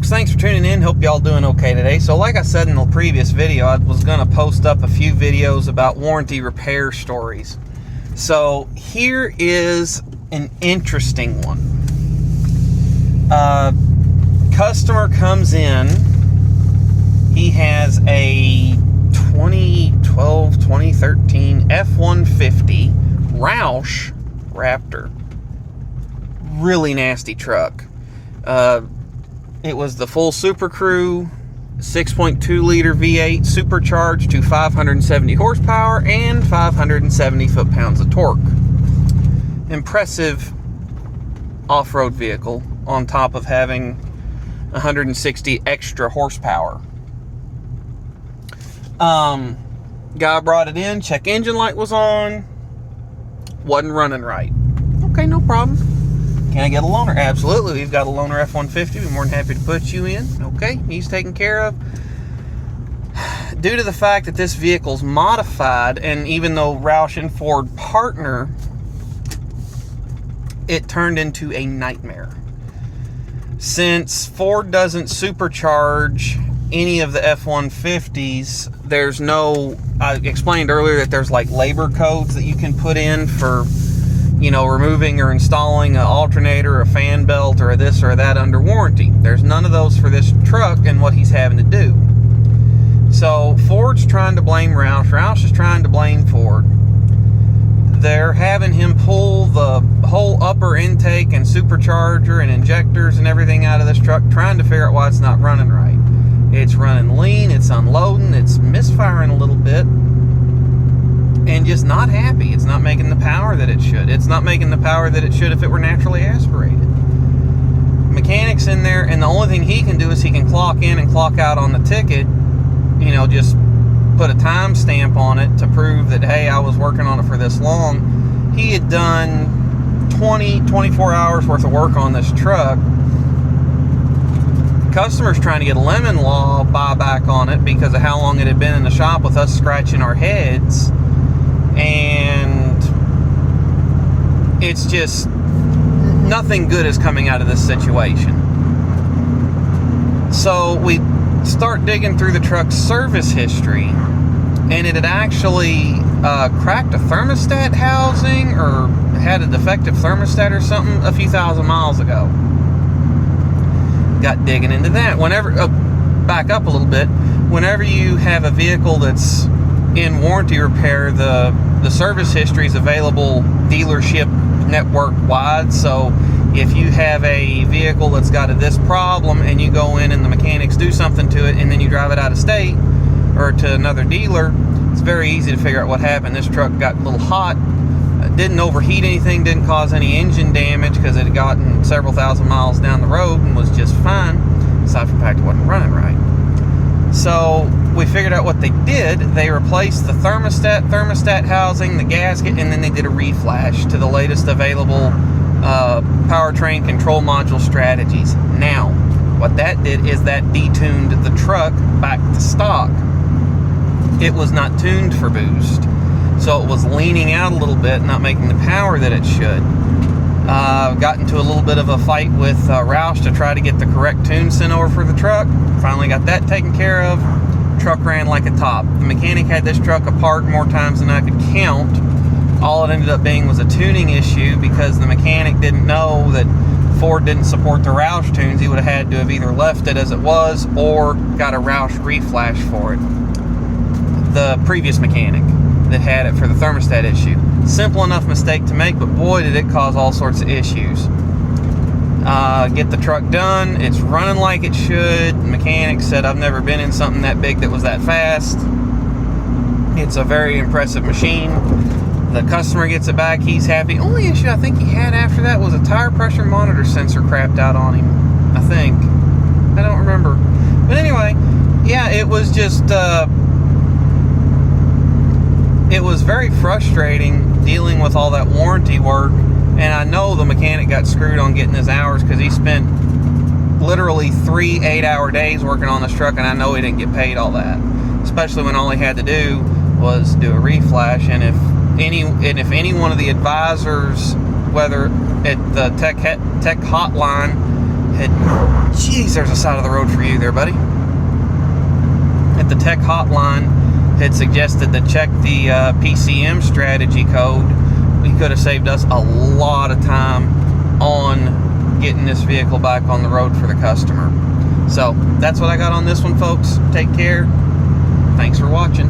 folks, thanks for tuning in. Hope y'all doing okay today. So like I said in the previous video, I was going to post up a few videos about warranty repair stories. So here is an interesting one. Customer comes in. He has a 2012, 2013 F150 roush Raptor. Really nasty truck. It was the full Super Crew 6.2 liter V8 supercharged to 570 horsepower and 570 foot-pounds of torque. Impressive off-road vehicle on top of having 160 extra horsepower. Guy brought it in, check engine light was on, wasn't running right. Okay, no problem. Can I get a loaner? Absolutely. We've got a loaner F150. We're more than happy to put you in. Okay, he's taken care of. Due to the fact that this vehicle's modified, and even though Roush and Ford partner, it turned into a nightmare. Since Ford doesn't supercharge any of the F150s, there's no, I explained earlier that there's like labor codes that you can put in for, you know, removing or installing an alternator, a fan belt, or a this or that under warranty. There's none of those for this truck and what he's having to do. So Ford's trying to blame Roush. Roush is trying to blame Ford. They're having him pull the whole upper intake and supercharger and injectors and everything out of this truck, trying to figure out why it's not running right. It's running lean, it's unloading, it's misfiring a little bit, and just not happy. It's not making the power that it should. It's not making the power that it should if it were naturally aspirated. Mechanic's in there, and the only thing he can do is he can clock in and clock out on the ticket, you know, just put a time stamp on it to prove that, hey, I was working on it for this long. He had done 24 hours worth of work on this truck. Customer's trying to get a lemon law buyback on it because of how long it had been in the shop with us scratching our heads. And it's just nothing good is coming out of this situation. So we start digging through the truck's service history, and it had actually cracked a thermostat housing or had a defective thermostat or something a few thousand miles ago. Got digging into that. Whenever, back up a little bit, whenever you have a vehicle that's in warranty repair, the service history is available dealership network wide. So if you have a vehicle that's got this problem and you go in and the mechanics do something to it and then you drive it out of state or to another dealer, it's very easy to figure out what happened. This truck got a little hot, didn't overheat anything, didn't cause any engine damage because it had gotten several thousand miles down the road and was just fine, aside from the fact it wasn't running right. So we figured out what they did. They replaced the thermostat housing, the gasket, and then they did a reflash to the latest available powertrain control module strategies. Now, what that did is that detuned the truck back to stock. It was not tuned for boost, so it was leaning out a little bit, not making the power that it should. Got into a little bit of a fight with Roush to try to get the correct tune sent over for the truck. Finally got that taken care of. Truck ran like a top. The mechanic had this truck apart more times than I could count. All it ended up being was a tuning issue because the mechanic didn't know that Ford didn't support the Roush tunes. He would have had to have either left it as it was or got a Roush reflash for it. The previous mechanic that had it for the thermostat issue. Simple enough mistake to make, but boy did it cause all sorts of issues. Get the truck done. It's running like it should. The mechanic said, I've never been in something that big that was that fast. It's a very impressive machine. The customer gets it back. He's happy. Only issue I think he had after that was a tire pressure monitor sensor crapped out on him, I think. I don't remember. But anyway, yeah, it was just... it was very frustrating dealing with all that warranty work, and I know the mechanic got screwed on getting his hours because he spent literally 3 8-hour days working on this truck, and I know he didn't get paid all that, especially when all he had to do was do a reflash. And if any one of the advisors, whether at the tech hotline Geez, there's a side of the road for you there, buddy. At the tech hotline had suggested to check the PCM strategy code. We could have saved us a lot of time on getting this vehicle back on the road for the customer. So that's what I got on this one, folks. Take care. Thanks for watching.